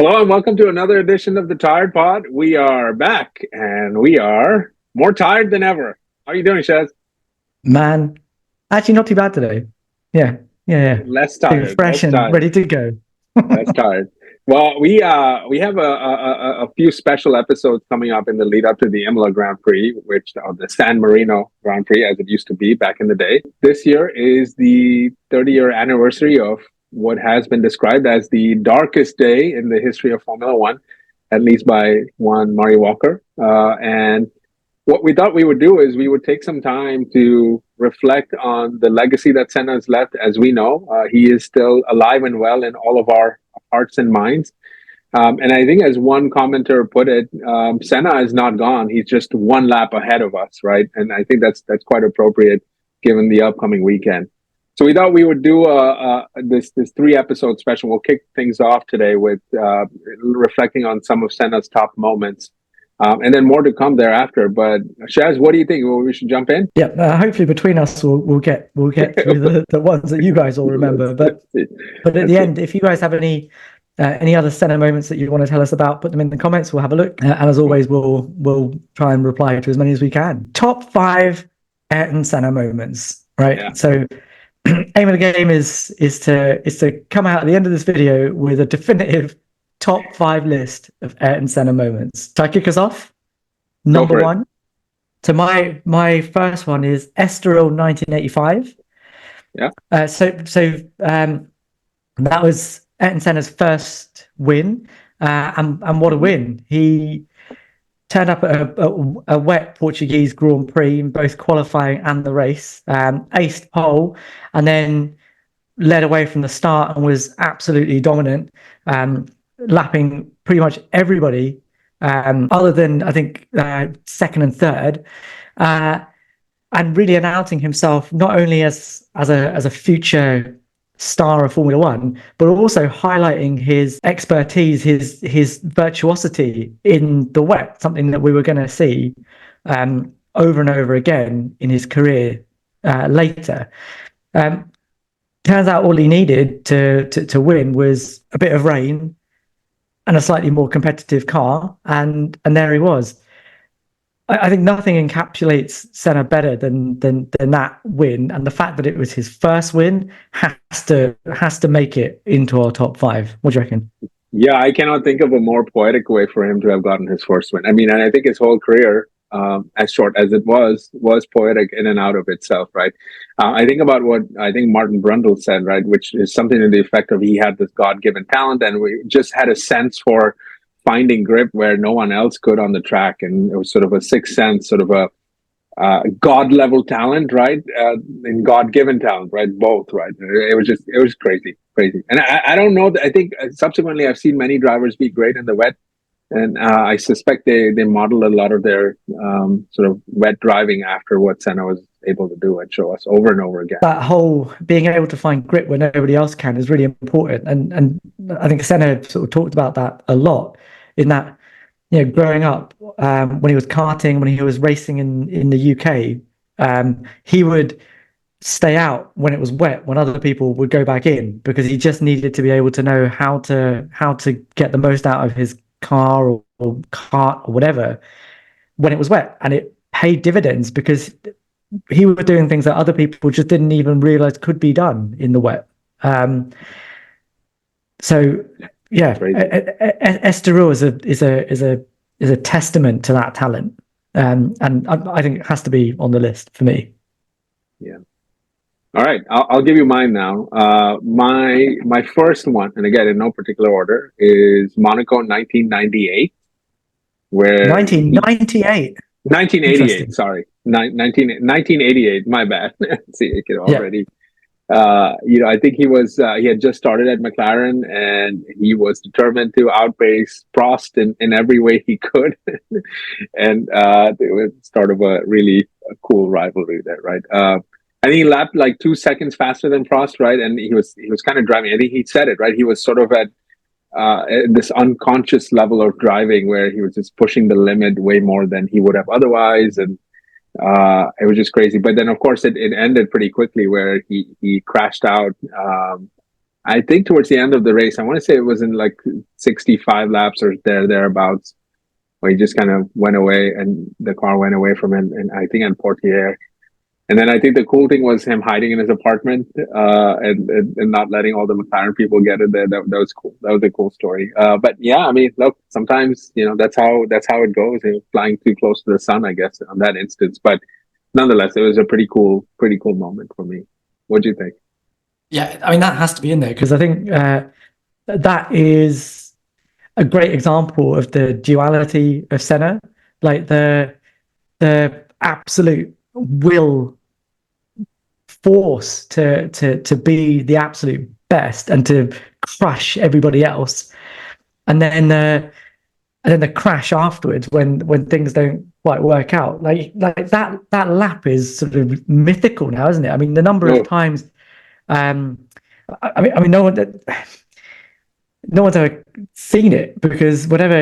Hello and welcome to another edition of the Tired Pod. We are back and we are more tired than ever. How are you doing, Shez? Man, actually not too bad today. Yeah, yeah. Less Feeling tired, fresh less and tired, ready to go. less tired. Well, we have a few special episodes coming up in the lead up to the Imola Grand Prix, which the San Marino Grand Prix, as it used to be back in the day. This year is the 30-year anniversary of what has been described as the darkest day in the history of Formula One, at least by one Murray Walker. And what we thought we would do is we would take some time to reflect on the legacy that Senna has left. As we know, he is still alive and well in all of our hearts and minds. And I think, as one commenter put it, Senna is not gone. He's just one lap ahead of us, right? And I think that's quite appropriate given the upcoming weekend. So we thought we would do this 3 episode special. We'll kick things off today with reflecting on some of Senna's top moments. And then more to come thereafter. But Shez, what do you think? Well, we should jump in. Yeah, hopefully between us we'll get through the ones that you guys all remember. But at the end, if you guys have any other Senna moments that you want to tell us about, put them in the comments. We'll have a look. And as always, we'll try and reply to as many as we can. Top 5 Ayrton Senna moments, right? Yeah. So aim of the game is to come out at the end of this video with a definitive top 5 list of Ayrton Senna moments. Shall I kick us off? Number 1. So my first one is Estoril 1985. Yeah. So that was Ayrton Senna's first win, and what a win! He turned up at a wet Portuguese Grand Prix in both qualifying and the race, aced pole, and then led away from the start and was absolutely dominant, lapping pretty much everybody, other than I think second and third, and really announcing himself not only as a future star of Formula One, but also highlighting his expertise, his virtuosity in the wet, something that we were going to see over and over again in his career later. Turns out all he needed to win was a bit of rain and a slightly more competitive car, and there he was. I think nothing encapsulates Senna better than that win, and the fact that it was his first win has to make it into our top 5. What do you reckon? Yeah, I cannot think of a more poetic way for him to have gotten his first win. I mean, and I think his whole career, as short as it was poetic in and out of itself, right? I think about what I think Martin Brundle said, right, which is something to the effect of he had this God-given talent, and we just had a sense for finding grip where no one else could on the track, and it was sort of a sixth sense, sort of a God level talent, right, and God given talent, right, both, right. It was crazy, and I don't know. I think subsequently I've seen many drivers be great in the wet, and I suspect they modeled a lot of their sort of wet driving after what Senna was able to do and show us over and over again. That whole being able to find grip when nobody else can is really important, and I think Senna sort of talked about that a lot. In that, growing up, when he was karting, when he was racing in the UK, he would stay out when it was wet, when other people would go back in, because he just needed to be able to know how to get the most out of his car or kart or whatever when it was wet, and it paid dividends because he was doing things that other people just didn't even realize could be done in the wet. So yeah, Estoril is a testament to that talent, and I think it has to be on the list for me. Yeah. All right, I'll give you mine now. My first one, and again in no particular order, is Monaco 1998, where 1998. 1988. Sorry, 1988. My bad. See, it could already. Yeah. I think he had just started at McLaren, and he was determined to outpace Prost in every way he could. And it was start of a really cool rivalry there, right? I think he lapped like 2 seconds faster than Prost, right? And he was kind of driving. I think he said it, right? He was sort of at this unconscious level of driving where he was just pushing the limit way more than he would have otherwise, and it was just crazy. But then, of course, it ended pretty quickly where he crashed out I think towards the end of the race, I want to say it was in like 65 laps or thereabouts, where he just kind of went away and the car went away from him. And I think in Portier. And then I think the cool thing was him hiding in his apartment and not letting all the McLaren people get in there. That was cool. That was a cool story. But yeah, I mean, look, sometimes that's how it goes. Flying too close to the sun, I guess, on that instance. But nonetheless, it was a pretty cool moment for me. What do you think? Yeah, I mean that has to be in there because I think that is a great example of the duality of Senna, like the absolute will force to be the absolute best and to crush everybody else, and then the crash afterwards when things don't quite work out. Like that lap is sort of mythical now, isn't it? I mean, the number of times. I mean, no one's ever seen it because whenever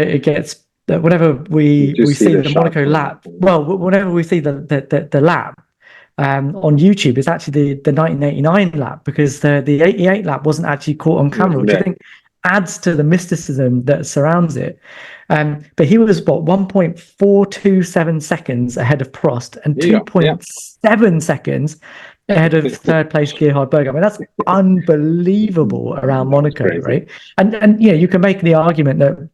we see the Monaco lap, well, whenever we see the lap on YouTube, it's actually the 1989 lap because the 88 lap wasn't actually caught on camera, which I think adds to the mysticism that surrounds it. But he was 1.427 seconds ahead of Prost and 2.7 seconds ahead of third place Gerhard Berger. I mean, that's unbelievable around Monaco, right? And you can make the argument that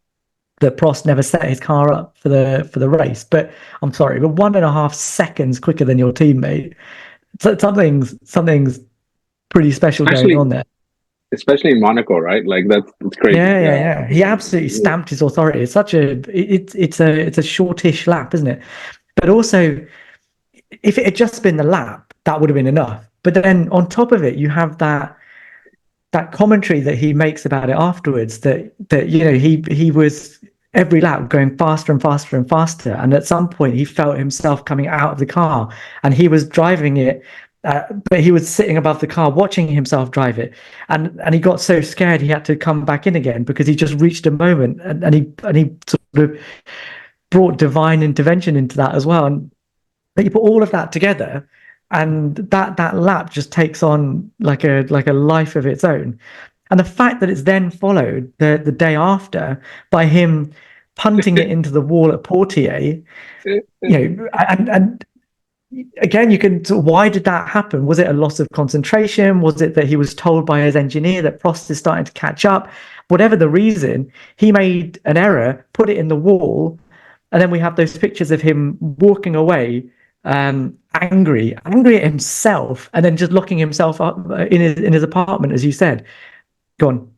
Prost never set his car up for the race, but I'm sorry, but 1.5 seconds quicker than your teammate. So something's pretty special going on there. Especially in Monaco, right? Like that's crazy. Yeah. He absolutely stamped his authority. It's a shortish lap, isn't it? But also, if it had just been the lap, that would have been enough. But then on top of it, you have that commentary that he makes about it afterwards. That he was every lap going faster and faster and faster, and at some point he felt himself coming out of the car, and he was driving it. But he was sitting above the car watching himself drive it, and he got so scared he had to come back in again because he just reached a moment, and he sort of brought divine intervention into that as well. And you put all of that together, and that lap just takes on like a life of its own. And the fact that it's then followed the day after by him punting it into the wall at Portier, and again, why did that happen? Was it a loss of concentration? Was it that he was told by his engineer that Prost is starting to catch up? Whatever the reason, he made an error, put it in the wall, and then we have those pictures of him walking away, angry at himself, and then just locking himself up in his apartment, as you said. Go on.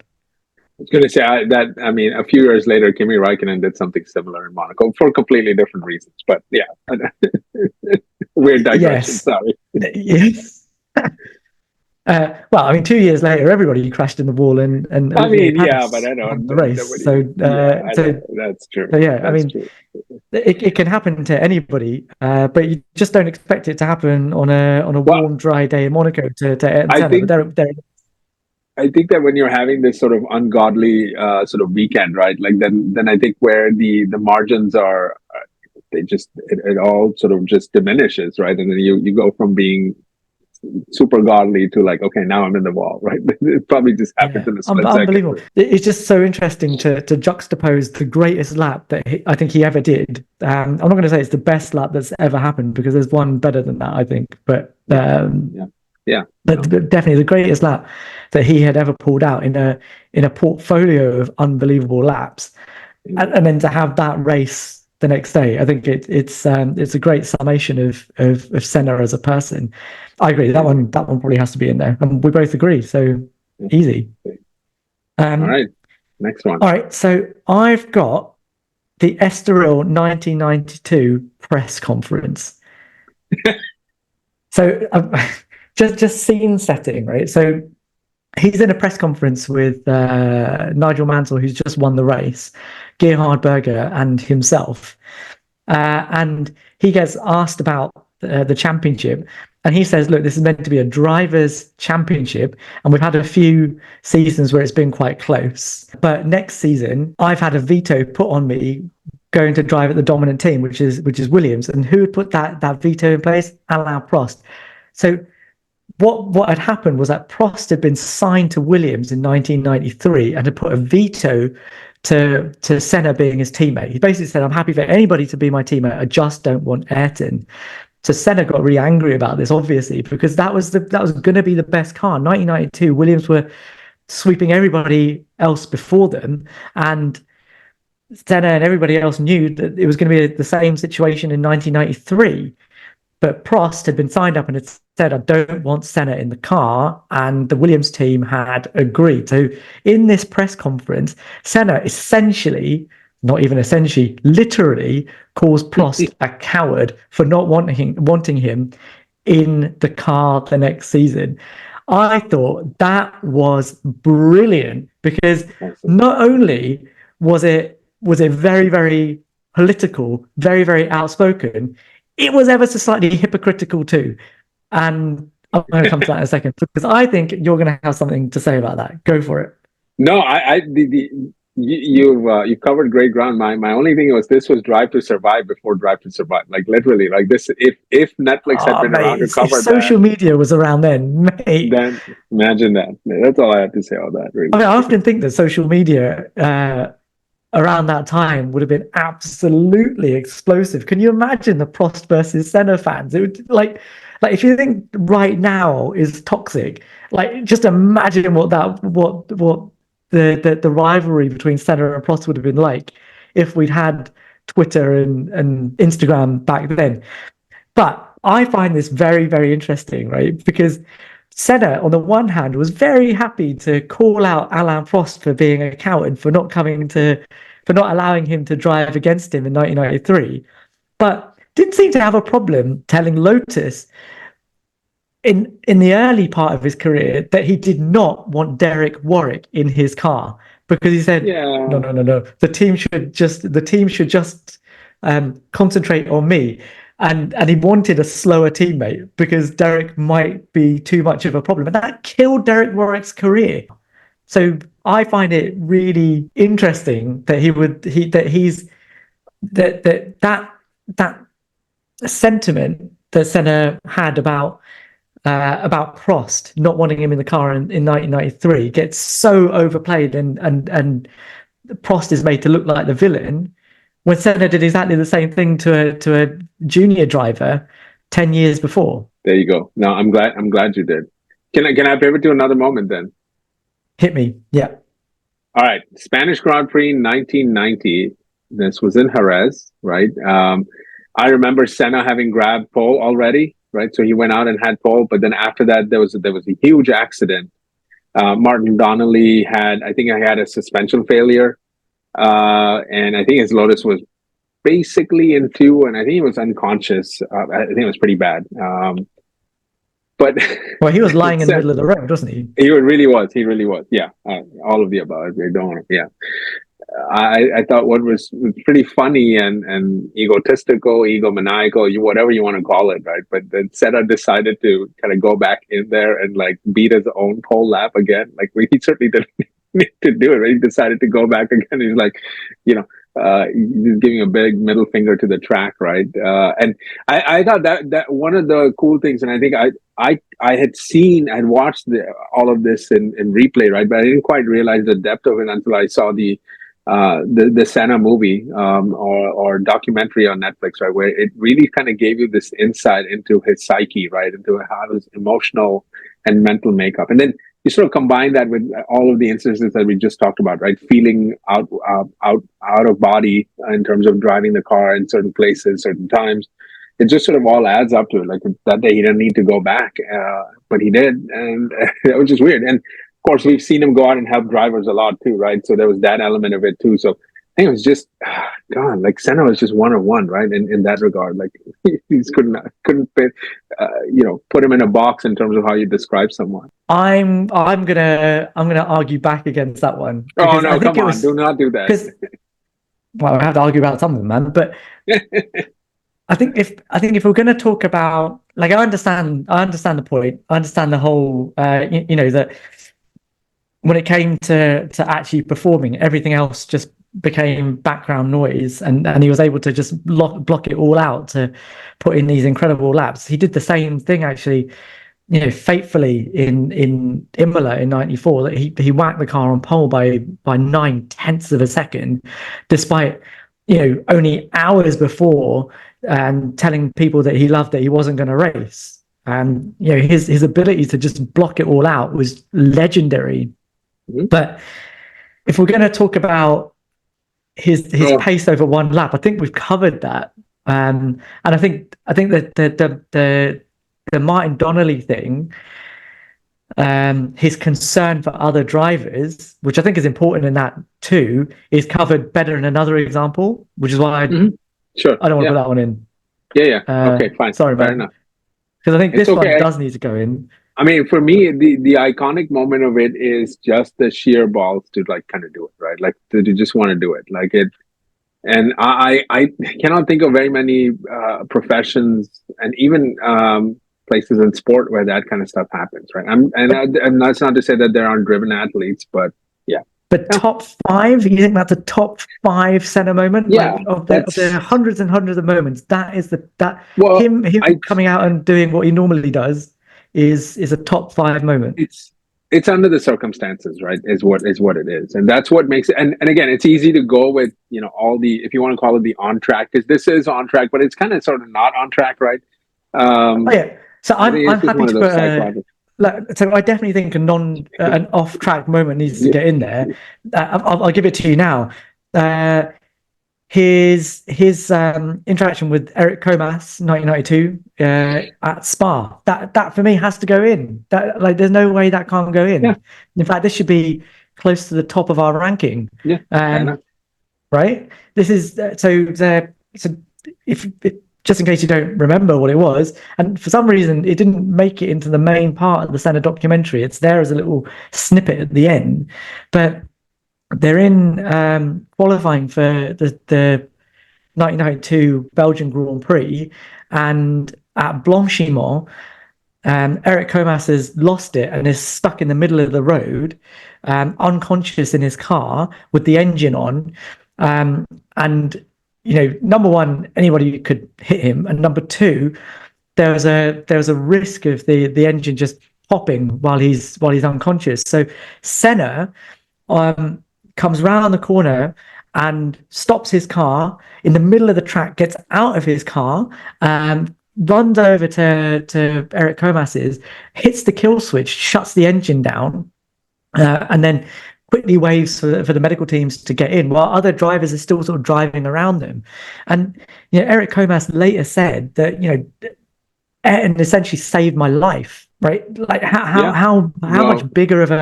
I was going to say I mean, a few years later, Kimi Räikkönen did something similar in Monaco for completely different reasons. But yeah, weird digression. Yes. Sorry. Yes. Well, I mean, 2 years later, everybody crashed in the wall, and I mean, yeah, but I know the race. So that's true. So yeah, I mean, it can happen to anybody, but you just don't expect it to happen on a warm, dry day in Monaco to Ayrton Senna. I think that when you're having this sort of ungodly sort of weekend, right? Like then I think where the margins are, it all sort of just diminishes, right? And then you go from being super godly to like, okay, now I'm in the wall, right? It probably just happens in a split second. Unbelievable. It's just so interesting to juxtapose the greatest lap that I think he ever did. I'm not going to say it's the best lap that's ever happened because there's one better than that, I think. But but definitely the greatest lap that he had ever pulled out in a portfolio of unbelievable laps, and then to have that race the next day, I think it's a great summation of Senna as a person. I agree that one probably has to be in there, and we both agree. So easy. All right, next one. All right, so I've got the Estoril 1992 press conference. So. Just scene setting, right? So he's in a press conference with Nigel Mansell, who's just won the race, Gerhard Berger, and himself. And he gets asked about the championship. And he says, look, this is meant to be a driver's championship. And we've had a few seasons where it's been quite close. But next season, I've had a veto put on me going to drive at the dominant team, which is Williams. And who would put that veto in place? Alain Prost. So what had happened was that Prost had been signed to Williams in 1993 and had put a veto to Senna being his teammate. He basically said, "I'm happy for anybody to be my teammate. I just don't want Ayrton." So Senna got really angry about this, obviously, because that was going to be the best car. 1992, Williams were sweeping everybody else before them, and Senna and everybody else knew that it was going to be the same situation in 1993. But Prost had been signed up and had said, "I don't want Senna in the car," and the Williams team had agreed. So in this press conference, Senna essentially, not even essentially, literally calls Prost a coward for not wanting him in the car the next season. I thought that was brilliant, because not only was it very, very political, very, very outspoken, it was ever so slightly hypocritical too. And I'm going to come to that in a second, because I think you're going to have something to say about that. Go for it. No, you've covered great ground. My only thing was, this was Drive to Survive before Drive to Survive. Like literally, like this. If Netflix had been around to cover social media was around then, mate, then imagine that. That's all I have to say on that. Really. I mean, I often think that social media around that time would have been absolutely explosive. Can you imagine the Prost versus Senna fans? It would like if you think right now is toxic, like just imagine what the rivalry between Senna and Prost would have been like if we'd had Twitter and Instagram back then. But I find this very, very interesting, right? Because Senna, on the one hand, was very happy to call out Alain Prost for being a coward, for not allowing him to drive against him in 1993, but didn't seem to have a problem telling Lotus in the early part of his career that he did not want Derek Warwick in his car, because he said, no, the team should just concentrate on me. And he wanted a slower teammate because Derek might be too much of a problem, and that killed Derek Warwick's career. So I find it really interesting that that sentiment that Senna had about Prost not wanting him in the car in 1993 gets so overplayed, and Prost is made to look like the villain, when Senna did exactly the same thing to a junior driver 10 years before. There you go. No, I'm glad you did. Can I pivot to another moment then? Hit me. Yeah. All right. Spanish Grand Prix 1990. This was in Jerez, right? I remember Senna having grabbed pole already, right? So he went out and had pole, but then after that there was a huge accident. Martin Donnelly had a suspension failure. And I think his Lotus was basically in two, and I think he was unconscious. I think it was pretty bad. But well, he was lying in the middle of the road, wasn't he? He really was. Yeah, all of the above. I don't want to. Yeah, I thought what was pretty funny and egotistical, egomaniacal, whatever you want to call it, right? But then Senna decided to kind of go back in there and like beat his own pole lap again. Like he certainly didn't need to do it, right? He decided to go back again. He's like, he's giving a big middle finger to the track, right? And I thought that one of the cool things, and I think I had watched all of this in replay, right? But I didn't quite realize the depth of it until I saw the Senna movie or documentary on Netflix, right, where it really kind of gave you this insight into his psyche, right, into how his emotional and mental makeup, and then you sort of combine that with all of the instances that we just talked about, right, feeling out of body in terms of driving the car in certain places, certain times. It just sort of all adds up to it. Like that day he didn't need to go back, but he did, and it was just weird. And of course, we've seen him go out and help drivers a lot too, right? So there was that element of it too. So I think it was just, God, like Senna was just one of one, right? In that regard, like he couldn't fit, put him in a box in terms of how you describe someone. I'm gonna argue back against that one. Oh no, come on, do not do that. Well, I have to argue about something, man. But I think if we're going to talk about, like, I understand the point. I understand the whole, that when it came to actually performing, everything else just became background noise, and he was able to just block it all out to put in these incredible laps. He did the same thing actually fatefully in Imola in '94, that he whacked the car on pole by 9/10 of a second, despite only hours before and telling people that he loved that he wasn't going to race. And his ability to just block it all out was legendary. Mm-hmm. But if we're going to talk about his pace over one lap, I think we've covered that. And I think that the Martin Donnelly thing, his concern for other drivers, which I think is important in that too, is covered better in another example, which is why Sure. I don't want to put that one in. Yeah. Okay, fine. Sorry, fair man. enough. Because I think this one does need to go in. I mean, for me, the iconic moment of it is just the sheer balls to kind of do it, right? Like to just want to do it, like it. And I cannot think of very many professions and even places in sport where that kind of stuff happens, right? And that's not to say that there aren't driven athletes, but yeah. But top 5, you think that's a top 5 Senna moment? Yeah, of the hundreds and hundreds of moments, that is him coming out and doing what he normally does is a top 5 moment. It's under the circumstances, right? Is what it is, and that's what makes it. And again, it's easy to go with all the, if you want to call it the on track, because this is on track, but it's kind of sort of not on track, right? So I'm happy to put so I definitely think an off track moment needs to get in there. I'll give it to you now. His interaction with Eric Comas 1992 at Spa, that for me has to go in. That there's no way that can't go in. In fact, this should be close to the top of our ranking. Right, this is so if just in case you don't remember what it was, and for some reason it didn't make it into the main part of the Senna documentary. It's there as a little snippet at the end, but they're in qualifying for the 1992 Belgian Grand Prix, and at Blanchimont, Eric Comas has lost it and is stuck in the middle of the road, unconscious in his car with the engine on, and number one, anybody could hit him, and number two, there was a risk of the engine just popping while he's unconscious. So Senna comes round the corner and stops his car in the middle of the track, gets out of his car, runs over to Eric Comas's, hits the kill switch, shuts the engine down, and then quickly waves for the medical teams to get in, while other drivers are still sort of driving around them. And Eric Comas later said that Ayrton essentially saved my life, right? Like how much bigger of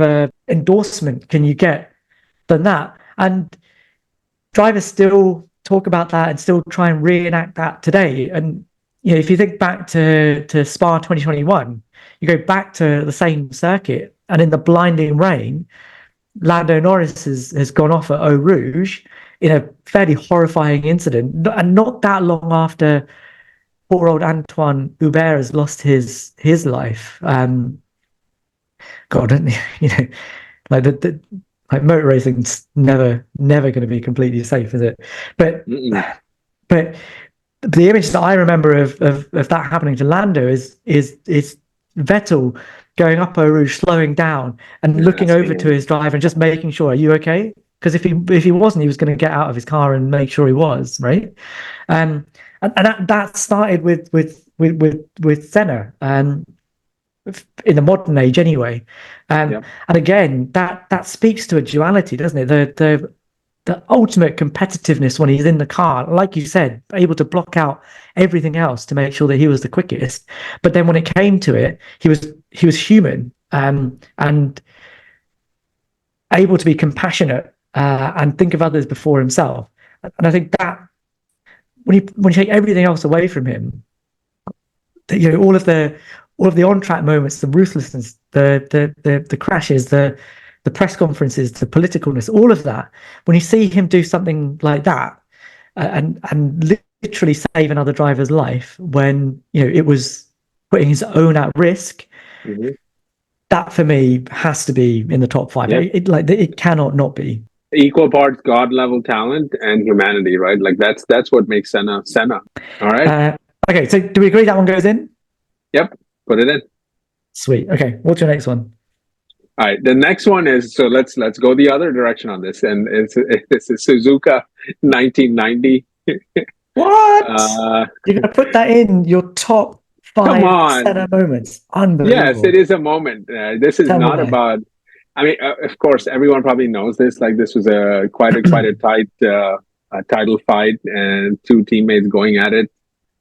a endorsement can you get than that? And drivers still talk about that and still try and reenact that today. And if you think back to Spa 2021, you go back to the same circuit, and in the blinding rain, Lando Norris has gone off at Eau Rouge in a fairly horrifying incident, and not that long after poor old Antoine Hubert has lost his life. God, like motor racing's never going to be completely safe, is it? But the image that I remember of that happening to Lando is Vettel going up Eau Rouge, slowing down and looking over to his driver and just making sure, are you okay? Because if he wasn't, he was going to get out of his car and make sure he was, right? And that started with Senna, in the modern age anyway. And again, that speaks to a duality, doesn't it? The ultimate competitiveness when he's in the car, like you said, able to block out everything else to make sure that he was the quickest. But then when it came to it, he was human, and able to be compassionate, and think of others before himself. And I think that when you take everything else away from him, all of the on-track moments, the ruthlessness, the crashes, the press conferences, the politicalness, all of that, when you see him do something like that, and literally save another driver's life when it was putting his own at risk, that for me has to be in the top 5. It cannot not be. Equal parts God level talent and humanity, right? Like that's what makes Senna. All right. Okay, so do we agree that one goes in? Yep, put it in. Sweet. Okay, what's your next one? All right, the next one is, so let's go the other direction on this, and it's a Suzuka 1990. What? You're gonna put that in your top Come five on. Senna moments? Yes, it Unbelievable. is a moment. This is Tell me not why. about. I mean, of course, everyone probably knows this. Like, this was a quite a tight title fight, and two teammates going at it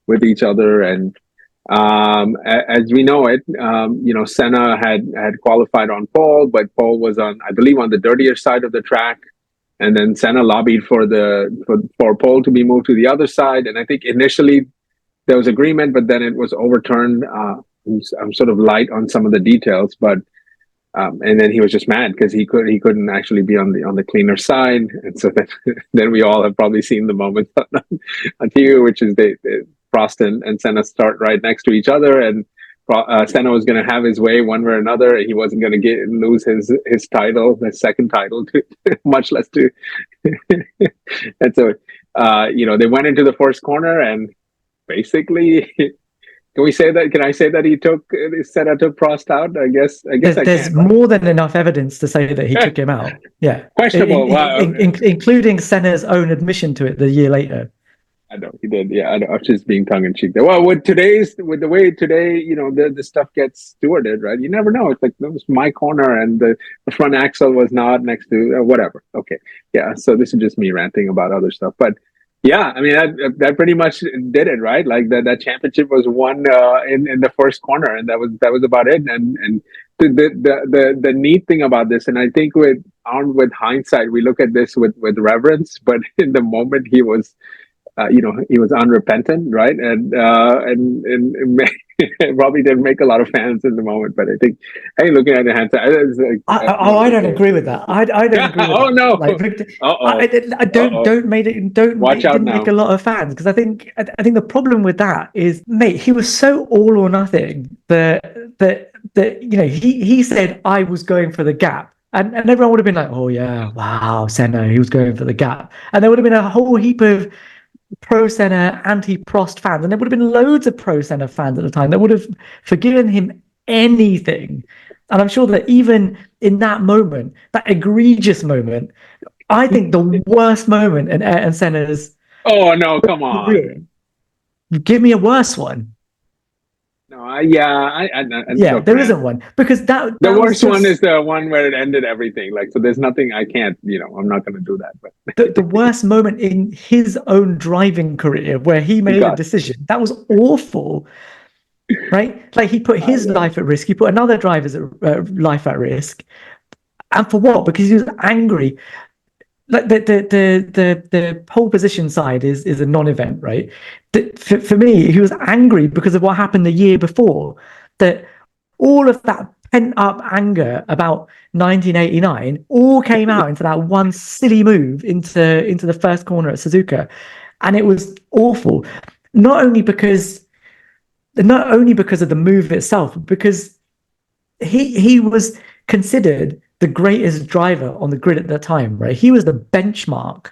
with each other. And as we know it, Senna had qualified on pole, but pole was on, I believe, on the dirtier side of the track. And then Senna lobbied for pole to be moved to the other side. And I think initially there was agreement, but then it was overturned. I'm sort of light on some of the details, but and then he was just mad because he couldn't actually be on the cleaner side, and so then we all have probably seen the moment on TV, which is they Prost and Senna start right next to each other, and Senna was going to have his way one way or another. He wasn't going to lose his title, his second title, much less to. And so, they went into the first corner, and basically, can we say that? Can I say that Senna took Prost out? I guess I There's can. Right? more than enough evidence to say that he took him out. Yeah, Questionable. Wow. Including Senna's own admission to it the year later. I know he did. Yeah, I know. I'm just being tongue in cheek there. Well, with the way today, the stuff gets stewarded, right? You never know. It's like, that was my corner, and the front axle was not next to whatever. Okay, yeah. So this is just me ranting about other stuff, but yeah, I mean that pretty much did it, right? Like that championship was won in the first corner, and that was about it. And the neat thing about this, and I think armed with hindsight, we look at this with reverence, but in the moment he was. He was unrepentant, right? And it probably didn't make a lot of fans in the moment. But I think, hey, looking at the hindsight, I don't agree with that. I don't agree with oh that. no! Like, I don't make it. Didn't make a lot of fans, because I think the problem with that is, mate, he was so all or nothing that he said I was going for the gap. And everyone would have been like, oh yeah, wow, Senna, he was going for the gap. And there would have been a whole heap of pro Senna, anti Prost fans, and there would have been loads of pro Senna fans at the time that would have forgiven him anything. And I'm sure that even in that moment, that egregious moment, I think the worst moment in Ayrton Senna's oh no, come on, career, give me a worse one. No, yeah, look, there isn't one, because that the worst one is the one where it ended everything. Like, so there's nothing I can't, I'm not going to do that. But the worst moment in his own driving career, where he made a decision that was awful, right? Like, he put his life at risk, he put another driver's life at risk, and for what? Because he was angry. Like, the pole position side is a non-event, right? For me, he was angry because of what happened the year before. That all of that pent up anger about 1989 all came out into that one silly move into the first corner at Suzuka, and it was awful. Not only because of the move itself, but because he was considered the greatest driver on the grid at that time, right? He was the benchmark.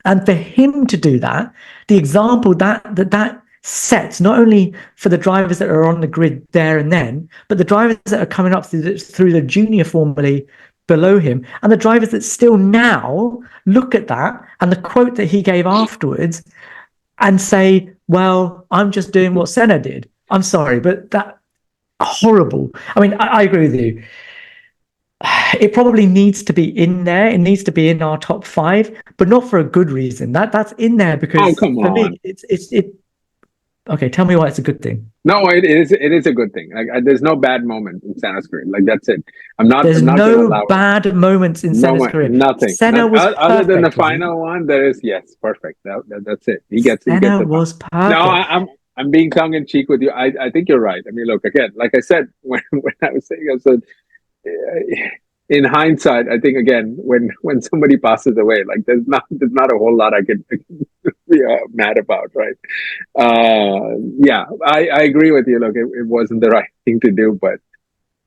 And for him to do that, the example that sets, not only for the drivers that are on the grid there and then, but the drivers that are coming up through the junior formulae below him, and the drivers that still now look at that and the quote that he gave afterwards and say, well, I'm just doing what Senna did. I'm sorry, but that horrible. I mean, I agree with you. It probably needs to be in there. It needs to be in our top 5, but not for a good reason. That's in there because for me, it's okay. Tell me why it's a good thing. No, it is a good thing. Like, there's no bad moment in Senna's career. Like, that's it. There's no bad moments in Senna's career. Nothing. Senna was other than the final one. There is, yes, perfect. That's it. Senna was perfect. No, I'm being tongue in cheek with you. I think you're right. I mean, look, again, like I said when I was saying, I said, in hindsight, I think, again, when somebody passes away, like, there's not a whole lot I could be mad about, right? Yeah, I agree with you. Look, it wasn't the right thing to do, but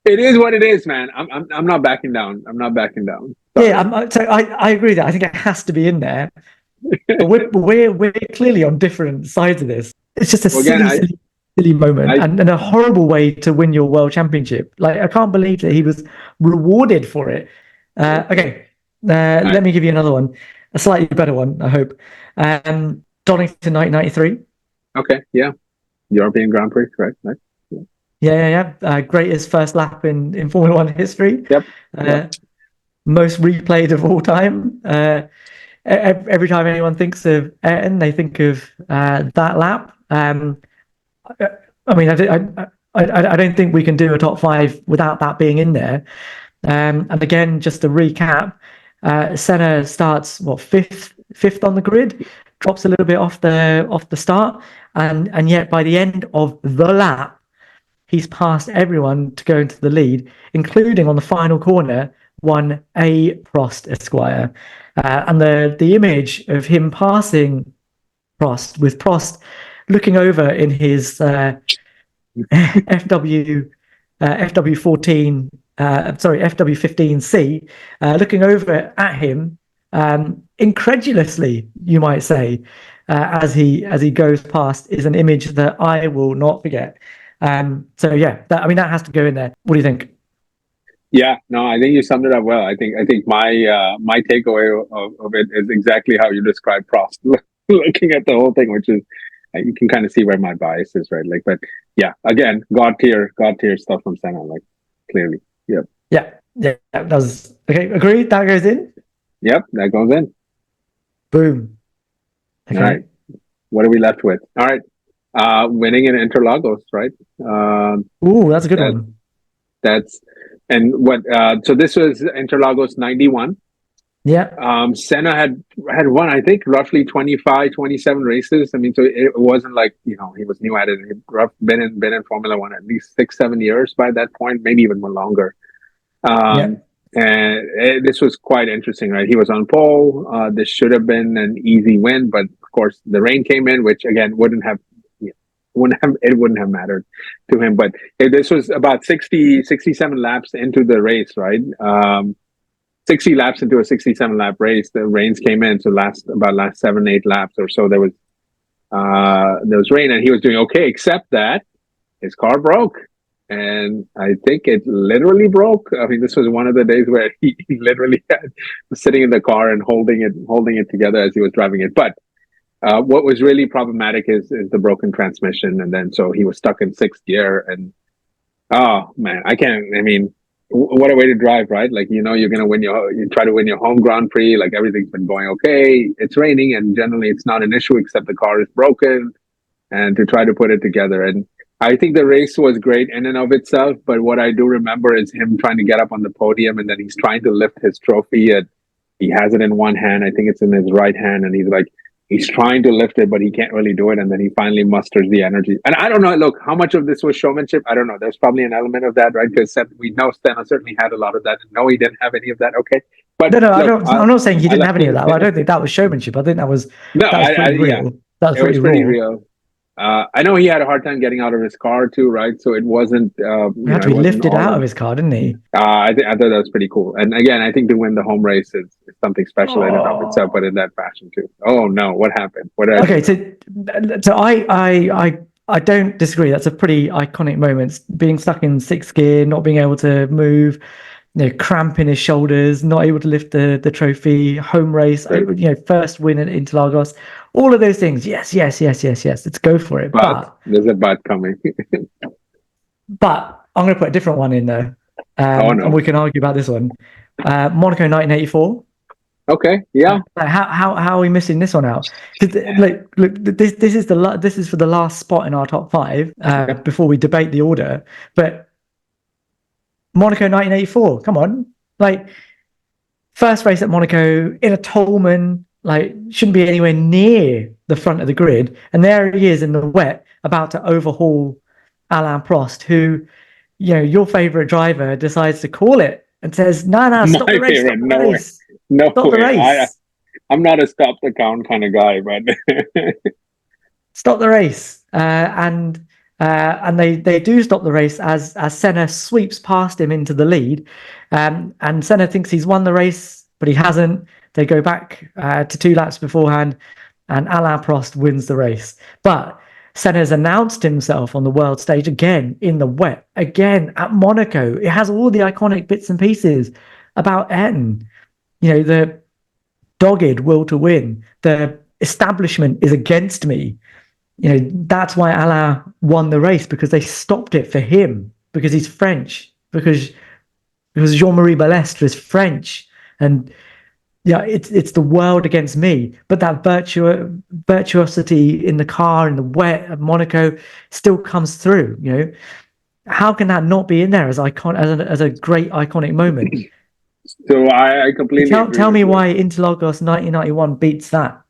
it is what it is, man. I'm not backing down. I'm not backing down. Sorry. Yeah, so I agree that I think it has to be in there, but we're clearly on different sides of this. It's just a silly silly moment and a horrible way to win your world championship. Like, I can't believe that he was rewarded for it. Okay, let me give you another one, a slightly better one, I hope. Donington 1993. Okay, yeah. European Grand Prix, right? Yeah. Greatest first lap in Formula One history. Yep. Most replayed of all time. Every time anyone thinks of Ayrton, they think of that lap. I mean, I don't think we can do a top five without that being in there. And again, just to recap, Senna starts fifth on the grid, drops a little bit off the start, and yet by the end of the lap, he's passed everyone to go into the lead, including on the final corner, one A. Prost Esquire. And the image of him passing Prost, with Prost looking over in his FW14, FW15C, looking over at him incredulously, you might say, as he goes past, is an image that I will not forget. So yeah, that has to go in there. What do you think? Yeah, no, I think you summed it up well. I think my takeaway of it is exactly how you described Prost. Looking at the whole thing, which is, you can kind of see where my bias is, right? Like, but yeah, again, god tier stuff from Senna, like, clearly. Yep. Yeah, that was okay. Agreed. That goes in. Yep, that goes in. Boom. Okay. All right. What are we left with? All right. Winning in Interlagos, right? Ooh, that's a good one. So this was Interlagos 91. Yeah. Senna had won, I think, roughly 25, 27 races. I mean, so it wasn't like, he was new at it. He'd been in Formula One at least 6-7 years by that point, maybe even more longer. And this was quite interesting, right? He was on pole. This should have been an easy win, but of course the rain came in, which again wouldn't have mattered to him. But this was about 67 laps into the race, right? 60 laps into a 67 lap race, the rains came in. So last 7-8 laps or so, there was rain, and he was doing okay, except that his car broke. And I think it literally broke. I mean, this was one of the days where he literally was sitting in the car and holding it together as he was driving it. But what was really problematic is the broken transmission. And then so he was stuck in sixth gear. And oh man, what a way to drive, right? Like, you're going to you try to win your home Grand Prix. Like, everything's been going okay. It's raining, and generally it's not an issue, except the car is broken, and to try to put it together. And I think the race was great in and of itself, but what I do remember is him trying to get up on the podium, and then he's trying to lift his trophy, and he has it in one hand. I think it's in his right hand, and he's trying to lift it, but he can't really do it. And then he finally musters the energy. And I don't know, look, how much of this was showmanship? I don't know. There's probably an element of that, right? Because we know Senna certainly had a lot of that. And no, he didn't have any of that. Okay. But no, I'm not saying he didn't have any of that. I don't think that was showmanship. I think that was pretty real. Yeah, that was pretty real. I know he had a hard time getting out of his car too, right? So it wasn't. He had to be lifted out of his car, didn't he? I thought that was pretty cool. And again, I think to win the home race is something special in and of itself, but in that fashion too. Oh no, what happened? So I don't disagree. That's a pretty iconic moment. Being stuck in sixth gear, not being able to move, cramp in his shoulders, not able to lift the trophy, home race, first win at Interlagos, all of those things. Yes. Let's go for it. But there's a but coming. But I'm going to put a different one in there. And we can argue about this one. Monaco 1984. Okay, yeah. How are we missing this one out? Look, this is for the last spot in our top five before we debate the order. But Monaco 1984, come on, first race at Monaco in a Tolman, shouldn't be anywhere near the front of the grid, and there he is in the wet, about to overhaul Alain Prost, who, your favorite driver decides to call it and says, "No, stop the race, stop the race." No way. I'm not a stop the count kind of guy, but stop the race, and they do stop the race as Senna sweeps past him into the lead, and Senna thinks he's won the race, but he hasn't. They go back to 2 laps beforehand, and Alain Prost wins the race. But Senna's announced himself on the world stage again in the wet, again at Monaco. It has all the iconic bits and pieces about Ayrton. The dogged will to win. The establishment is against me. That's why Ammar won the race, because they stopped it for him, because he's French, because Jean-Marie Balestre is French, and it's the world against me. But that virtuosity in the car in the wet at Monaco still comes through. How can that not be in there as a great iconic moment? So I completely tell me agree with why Interlagos 1991 beats that.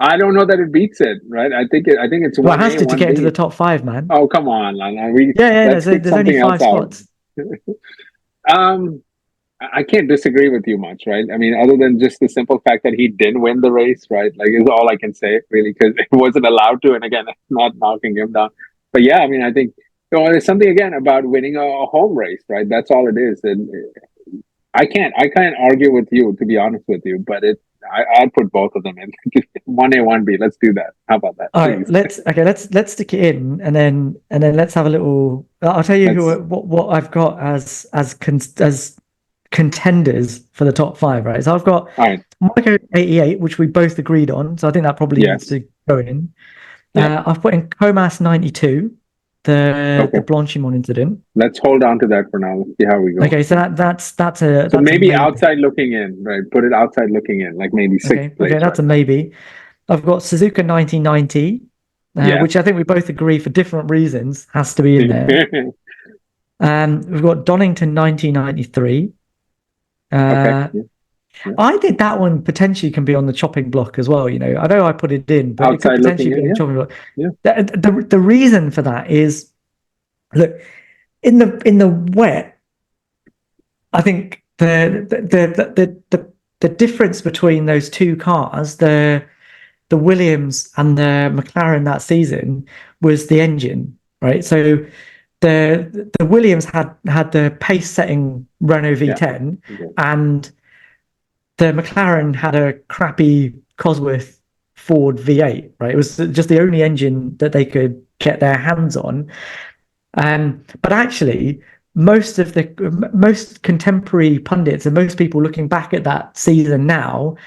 I don't know that it beats it, right? I think it's Well, it 1A, has to 1B. get into the top 5, man. Oh, come on, Lana. Let's pick There's only something 5 else out. spots. I can't disagree with you much, right? I mean, other than just the simple fact that he didn't win the race, right? Like, is all I can say, really, because it wasn't allowed to. And again, not knocking him down. But yeah, I mean, I think there's something again about winning a home race, right? That's all it is. And I can't argue with you, to be honest with you. But I'd put both of them in 1A, 1B. Let's do that. How about that? All right, let's stick it in, and then let's have a little. I'll tell you what I've got as contenders for the top 5, right? So I've got Monaco 88, which we both agreed on. So I think that probably needs to go in. I've put in Comas 92, the Blanchimont incident. Let's hold on to that for now. Let's see how we go. Okay, so that's so maybe outside looking in, right? Put it outside looking in, like maybe 6th place. Okay, that's a maybe. I've got Suzuka 1990, which I think we both agree for different reasons has to be in there. We've got Donington 1993. I think that one potentially can be on the chopping block as well. I know I put it in, but outside it could potentially be on the chopping block. The reason for that is, look, in the wet, I think the difference between those two cars, the Williams and the McLaren that season, was the engine, right? So the Williams had the pace-setting Renault V10, and the McLaren had a crappy Cosworth Ford V8, right? It was just the only engine that they could get their hands on. But actually, most contemporary pundits and most people looking back at that season now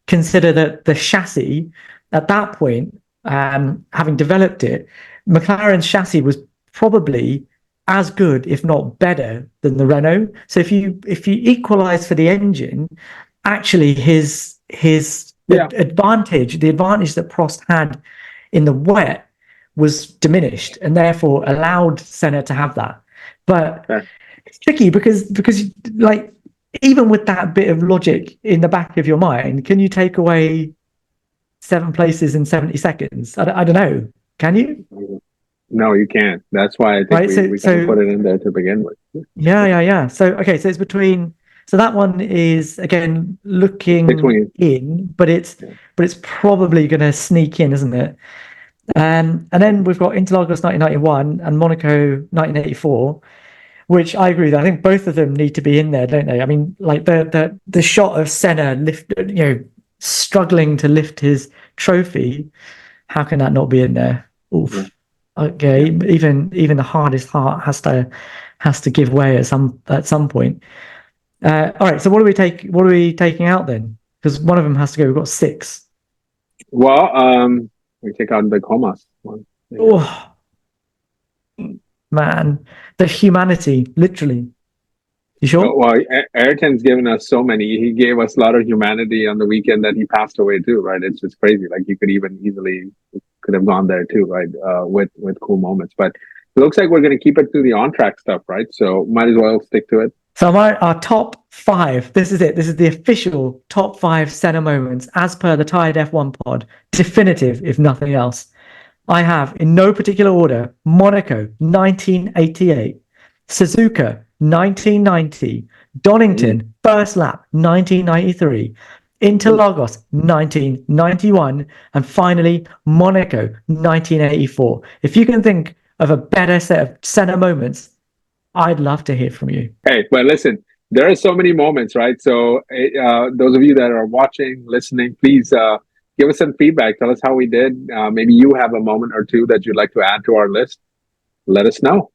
consider that the chassis at that point, having developed it, McLaren's chassis was probably as good, if not better, than the Renault. So if you equalize for the engine, actually the advantage that Prost had in the wet was diminished, and therefore allowed Senna to have that. But it's tricky because like, even with that bit of logic in the back of your mind, can you take away 7 places in 70 seconds? I don't know. Can you? No, you can't. That's why I think we can put it in there to begin with. Yeah. So it's between. So that one is again looking in, but it's probably going to sneak in, isn't it? And then we've got Interlagos 1991 and Monaco 1984, which I agree with. I think both of them need to be in there, don't they? I mean, like the shot of Senna struggling to lift his trophy. How can that not be in there? Oof. Yeah. Okay, even the hardest heart has to give way at some point. All right, so what are we taking out then? Because one of them has to go. We've got 6. Well, we take out the Comas one. Oh, man, the humanity, literally. You sure? Well, Ayrton's given us so many. He gave us a lot of humanity on the weekend that he passed away too, right? It's just crazy. Like, you could even easily could have gone there too, right? With cool moments. But it looks like we're going to keep it to the on-track stuff, right? So might as well stick to it. So our top 5, this is it. This is the official top 5 Senna moments as per the Tired F1 pod. Definitive, if nothing else. I have, in no particular order, Monaco, 1988, Suzuka, 1990, Donington, first lap, 1993, Interlagos, 1991, and finally, Monaco, 1984. If you can think of a better set of Senna moments, I'd love to hear from you. Hey, well, listen, there are so many moments, right? So those of you that are watching, listening, please give us some feedback. Tell us how we did. Maybe you have a moment or two that you'd like to add to our list. Let us know.